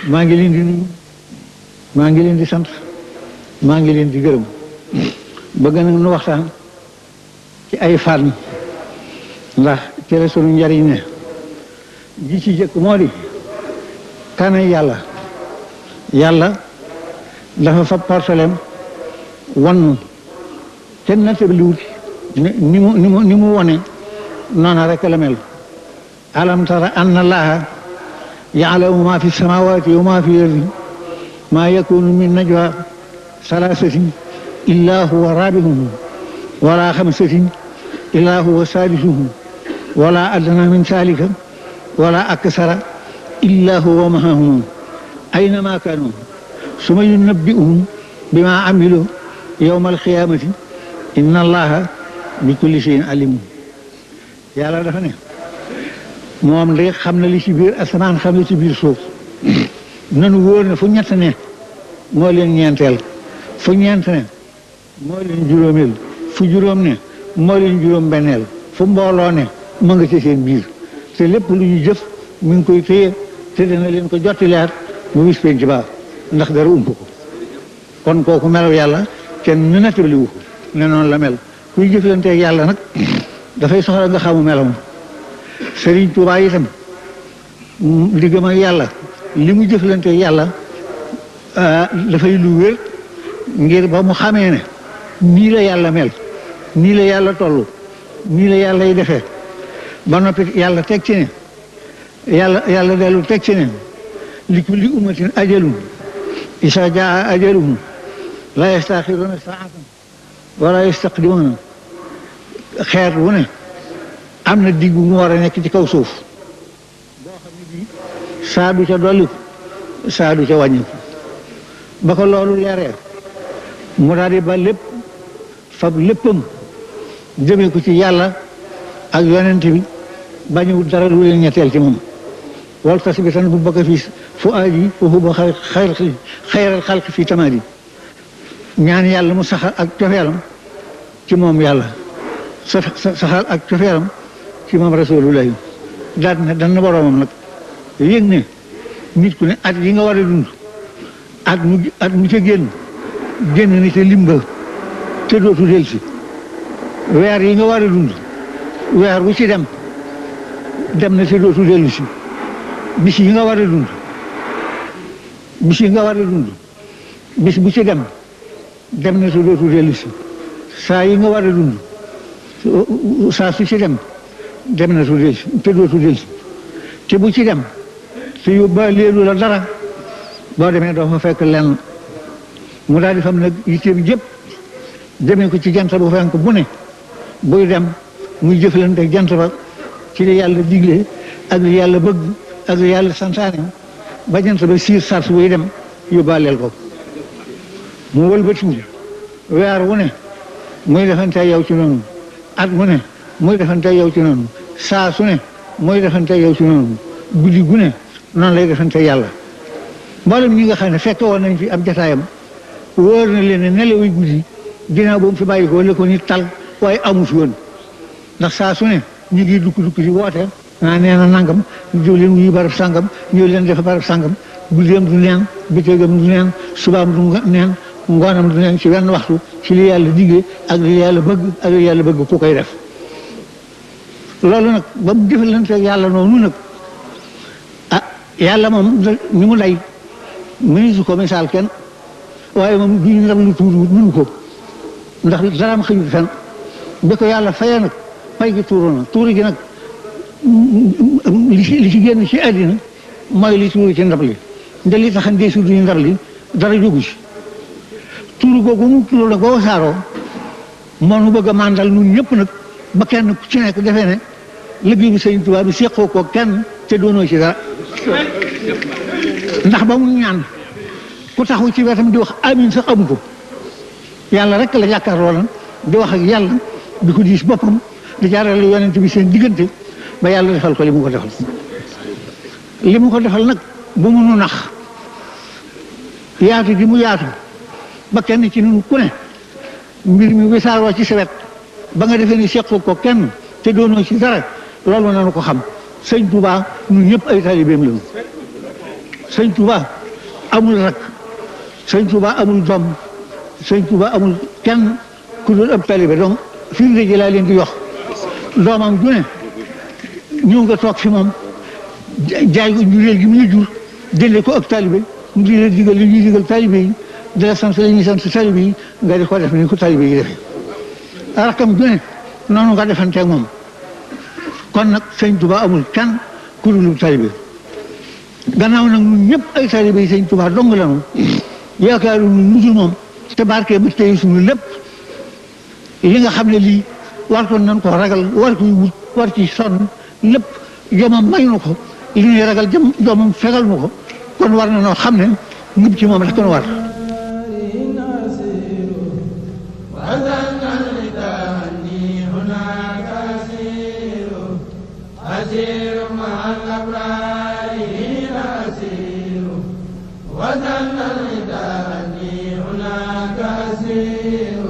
maa ngi leen di nuyu maa ngi leen di sant maa ngi leen di gërëm bëgg na nu waxtaan ci ay fànn ndax ci la sunu njariñ ne ji ci jëkk moo di kana yàlla dafa fa portaleem wannu kenn nattabliwut ni mu wone noona rek la mel alam tara anna allaha ya'lamu ma fi samawati wa ma fi ardi ma yakunu min najwa salasatin illa huwa rabi'uhum wala khamsatin illa huwa sadisuhum wala adna min dhalika wala aksara illa huwa ma'ahum aynama kanu summa yunabbi'uhum bima amilu yawma al-qiyamati inna allaha bi kulli shay'in alim. yàlla dafa ne moom de xam na li ci biir asamaan xam na ci biir suuf nanu wóor ne fu ñett ne moo leen ñeenteel fu ñeent ne moo leen juróomeel fu juróom ne moo leen juróom benneel fu mbooloo ne mu nga ci seen biir te lépp lu ñu jëf mi ngi koy téye te dana leen ko jotti leer bu bis penc ba ndax dara ump ko kon kooku melaw yàlla kenn nu nettali wu ne noonu la mel kuy jëflanteeg yàlla nag dafay soxla nga xamu melam Sëriñ Tuubaa itam diggam ak yàlla li mu jëflanteeg yàlla dafay lu wér ngir ba mu xamee ne nii la yàlla mel nii la yàlla toll nii la yàlla y defee ba noppi yàlla teg ci ne yàlla dellu teg ci ne li kulli ummatin ajalun isa jaa ajaluhum la yastaxiruuna saatan wala yastaqdimuuna xeet wu ne am na digg mu war a nekk ci kaw suuf boo xam ne bii saa du ca dolli saa du ca wàññi ba ko loolu leeree mu daal di ba lépp fab léppam jëmee ko ci yàlla ak yonent bi bañu dara lu leen ñetteel ci moom wal tasbitan bu bëgg fii fu aji foofu ba xayral xalq fii tamaadi ñaan yàlla mu saxal ak cofeelam ci moom yàlla saxal ak cofeelam ci moom rasulullahi daal ne dan na boroomam nag yëg ne nit ku ne at yi nga war a dund at mu ca génn ni ca limba te dootu del si weer yi nga war a dund weer wu ci dem na te dootu dellu si bis yi nga war a dund bis bu ci dem na te dootu dellu si saa yi nga war a dund saa su ci dem na te dootu dellu si te bu ci dem te yóbbaaleelu la dara boo demee doo fa fekk lenn mu daal di xam nag yitteem jëpp demee ko ci jant bu fenk bu ne buy dem muy jëflante jant ba ci li yàlla digle ak li yàlla bëgg ak li yàlla santaane ba jant ba siir sars buy dem yóbbaaleel ko mu wëlbatiku weer wu ne muy defante yow ci noonu at mu ne muy defante yow ci noonu saa su ne muy defante yow ci noonu guddi gu ne noonu lay defante yàlla mboolem ñi nga xam ne fekk woon nañ fi ab jataayam wóor na leen ne nelawuy guddi ginnaaw boobu fi bàyyi ko la ko nit tal waaye amu fi woon ndax saa su ne ñu ngi dukk di woote nee na nangam ñëw leen wuyu barab sangam ñëw leen def barab sangam guddeem du neen bëccëgam du neen subaam du neen ngoonam du neen ci wenn waxtu ci li yàlla digle ak li yàlla bëgg ku koy def loolu nag ba mu jëfalante ak yàlla noonu nag yàlla moom ni mu day mënisu ko misaal kenn waaye moom du ñu ndam lu tuuru mënu ko ndax daraam xëyul fenn bi ko yàlla fayee nag fay gi tuuru na tuuru gi nag li ci génn ci àddina mooy li tuuru ci ndab li nde li tax ndee su duñu ndab li dara jógu ci tuuru googu mu tuuru la goo saaroo moo nu bëgg a màndal nun ñëpp nag ba kenn ku ci nekk defee ne liggéey bi Sëñ Tuubaa bi séqoo ko kenn te doonoo ci dara ndax ba mu ñaan ku taxaw ci wetam di wax amin sax amu ko yàlla rek la yaakaar loolan di wax ak yàlla di ko diis boppam di jaarale yonent bi seen diggante ba yàlla defal ko li mu ko defal nag bu mu nu nax yaatu gi mu yaatu ba kenn ci nun ku ne mbir mi wisaaroo ci sa wet ba nga defee ni seqoo ko kenn te doonoo ci dara loolu nanu ko xam Sëñ Tuubaa ñun ñëpp ay taalibeem lañu sëñ Tuuba amul rak sëñ Tuuba amul doom sëñ Tuuba amul kenn ku dul ab taalibe donc firnde ji laa leen di wax doomam ju ne ñëw nga toog fi moom jaay ko njureel gi mu la jur dende ko ak taalibe mu di la digal li ñuy digal taalibe yi di la sant li ñuy sant taalibe yi nga di ko def ni ko taalibe yi defee rakam ju ne noonu nga defanteeg moom kon nag sëñ Tuuba amul kenn ku dul taalibe gannaaw nag ñun ñëpp ay taalibe yi sëñ Tuuba dong la ñu yaakaaru ñu ludul moom te barke ba tey suñu lépp li nga xam ne lii war ko nan ko ragal war ko wut war ci sonn lépp jomam may nu ko li ñuy ragal jomam fegal nu ko kon war na noo xam ne ngëb ci moom rek kon war وزن الرداء هناك أسير